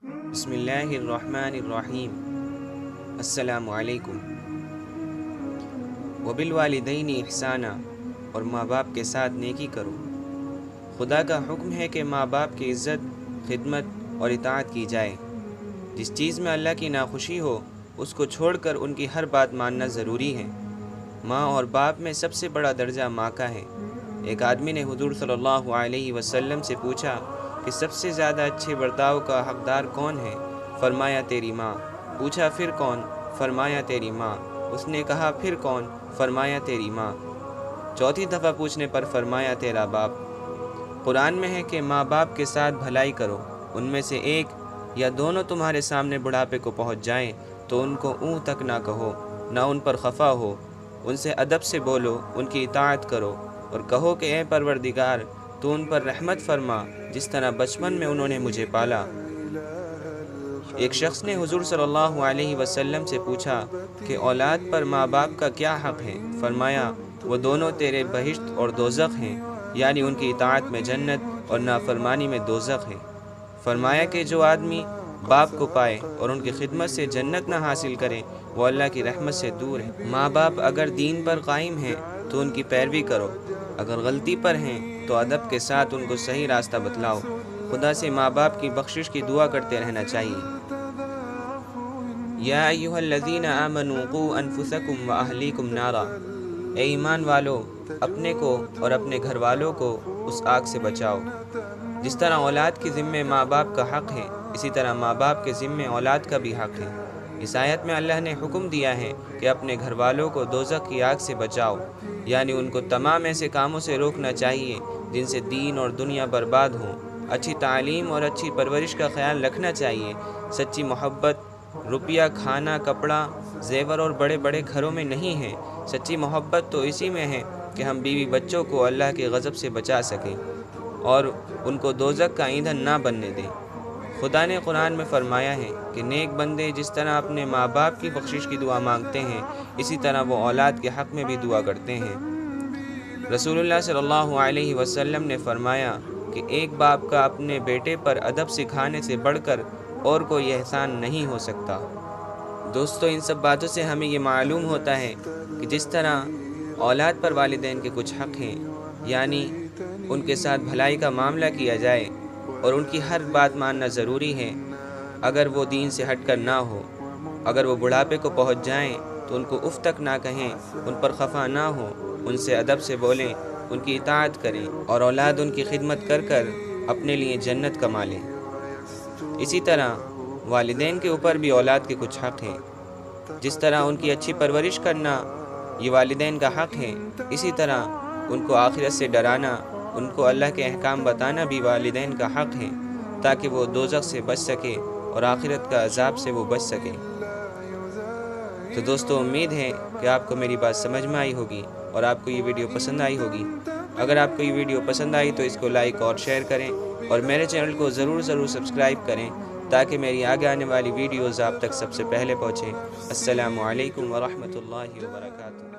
بسم اللہ الرحمن الرحیم۔ السلام علیکم۔ وبالوالدین احسانا، اور ماں باپ کے ساتھ نیکی کرو۔ خدا کا حکم ہے کہ ماں باپ کی عزت، خدمت اور اطاعت کی جائے۔ جس چیز میں اللہ کی ناخوشی ہو اس کو چھوڑ کر ان کی ہر بات ماننا ضروری ہے۔ ماں اور باپ میں سب سے بڑا درجہ ماں کا ہے۔ ایک آدمی نے حضور صلی اللہ علیہ وسلم سے پوچھا کہ سب سے زیادہ اچھے برتاؤ کا حقدار کون ہے؟ فرمایا تیری ماں۔ پوچھا پھر کون؟ فرمایا تیری ماں۔ اس نے کہا پھر کون؟ فرمایا تیری ماں۔ چوتھی دفعہ پوچھنے پر فرمایا تیرا باپ۔ قرآن میں ہے کہ ماں باپ کے ساتھ بھلائی کرو۔ ان میں سے ایک یا دونوں تمہارے سامنے بڑھاپے کو پہنچ جائیں تو ان کو اوں تک نہ کہو، نہ ان پر خفا ہو۔ ان سے ادب سے بولو، ان کی اطاعت کرو اور کہو کہ اے پروردگار تو ان پر رحمت فرما جس طرح بچپن میں انہوں نے مجھے پالا۔ ایک شخص نے حضور صلی اللہ علیہ وسلم سے پوچھا کہ اولاد پر ماں باپ کا کیا حق ہے؟ فرمایا وہ دونوں تیرے بہشت اور دوزخ ہیں، یعنی ان کی اطاعت میں جنت اور نافرمانی میں دوزخ ہے۔ فرمایا کہ جو آدمی باپ کو پائے اور ان کی خدمت سے جنت نہ حاصل کرے وہ اللہ کی رحمت سے دور ہے۔ ماں باپ اگر دین پر قائم ہیں تو ان کی پیروی کرو، اگر غلطی پر ہیں تو ادب کے ساتھ ان کو صحیح راستہ بتلاؤ۔ خدا سے ماں باپ کی بخشش کی دعا کرتے رہنا چاہیے۔ یا ایھا الذین آمنوا قوا انفسکم واہلیکم نارا، اے ایمان والو اپنے کو اور اپنے گھر والوں کو اس آگ سے بچاؤ۔ جس طرح اولاد کے ذمے ماں باپ کا حق ہے اسی طرح ماں باپ کے ذمے اولاد کا بھی حق ہے۔ اس آیت میں اللہ نے حکم دیا ہے کہ اپنے گھر والوں کو دوزخ کی آگ سے بچاؤ، یعنی ان کو تمام ایسے کاموں سے روکنا چاہیے جن سے دین اور دنیا برباد ہوں۔ اچھی تعلیم اور اچھی پرورش کا خیال رکھنا چاہیے۔ سچی محبت روپیہ، کھانا، کپڑا، زیور اور بڑے بڑے گھروں میں نہیں ہے۔ سچی محبت تو اسی میں ہے کہ ہم بیوی بچوں کو اللہ کے غضب سے بچا سکیں اور ان کو دوزخ کا ایندھن نہ بننے دیں۔ خدا نے قرآن میں فرمایا ہے کہ نیک بندے جس طرح اپنے ماں باپ کی بخشش کی دعا مانگتے ہیں اسی طرح وہ اولاد کے حق میں بھی دعا کرتے ہیں۔ رسول اللہ صلی اللہ علیہ وسلم نے فرمایا کہ ایک باپ کا اپنے بیٹے پر ادب سکھانے سے بڑھ کر اور کوئی احسان نہیں ہو سکتا۔ دوستو، ان سب باتوں سے ہمیں یہ معلوم ہوتا ہے کہ جس طرح اولاد پر والدین کے کچھ حق ہیں، یعنی ان کے ساتھ بھلائی کا معاملہ کیا جائے اور ان کی ہر بات ماننا ضروری ہے، اگر وہ دین سے ہٹ کر نہ ہو۔ اگر وہ بڑھاپے کو پہنچ جائیں تو ان کو اف تک نہ کہیں، ان پر خفا نہ ہو، ان سے ادب سے بولیں، ان کی اطاعت کریں اور اولاد ان کی خدمت کر کر اپنے لیے جنت کما لیں۔ اسی طرح والدین کے اوپر بھی اولاد کے کچھ حق ہیں۔ جس طرح ان کی اچھی پرورش کرنا یہ والدین کا حق ہے، اسی طرح ان کو آخرت سے ڈرانا، ان کو اللہ کے احکام بتانا بھی والدین کا حق ہے تاکہ وہ دوزخ سے بچ سکے اور آخرت کا عذاب سے وہ بچ سکے۔ تو دوستو، امید ہے کہ آپ کو میری بات سمجھ میں آئی ہوگی اور آپ کو یہ ویڈیو پسند آئی ہوگی۔ اگر آپ کو یہ ویڈیو پسند آئی تو اس کو لائک اور شیئر کریں اور میرے چینل کو ضرور سبسکرائب کریں تاکہ میری آگے آنے والی ویڈیوز آپ تک سب سے پہلے پہنچیں۔ السلام علیکم ورحمۃ اللہ وبرکاتہ۔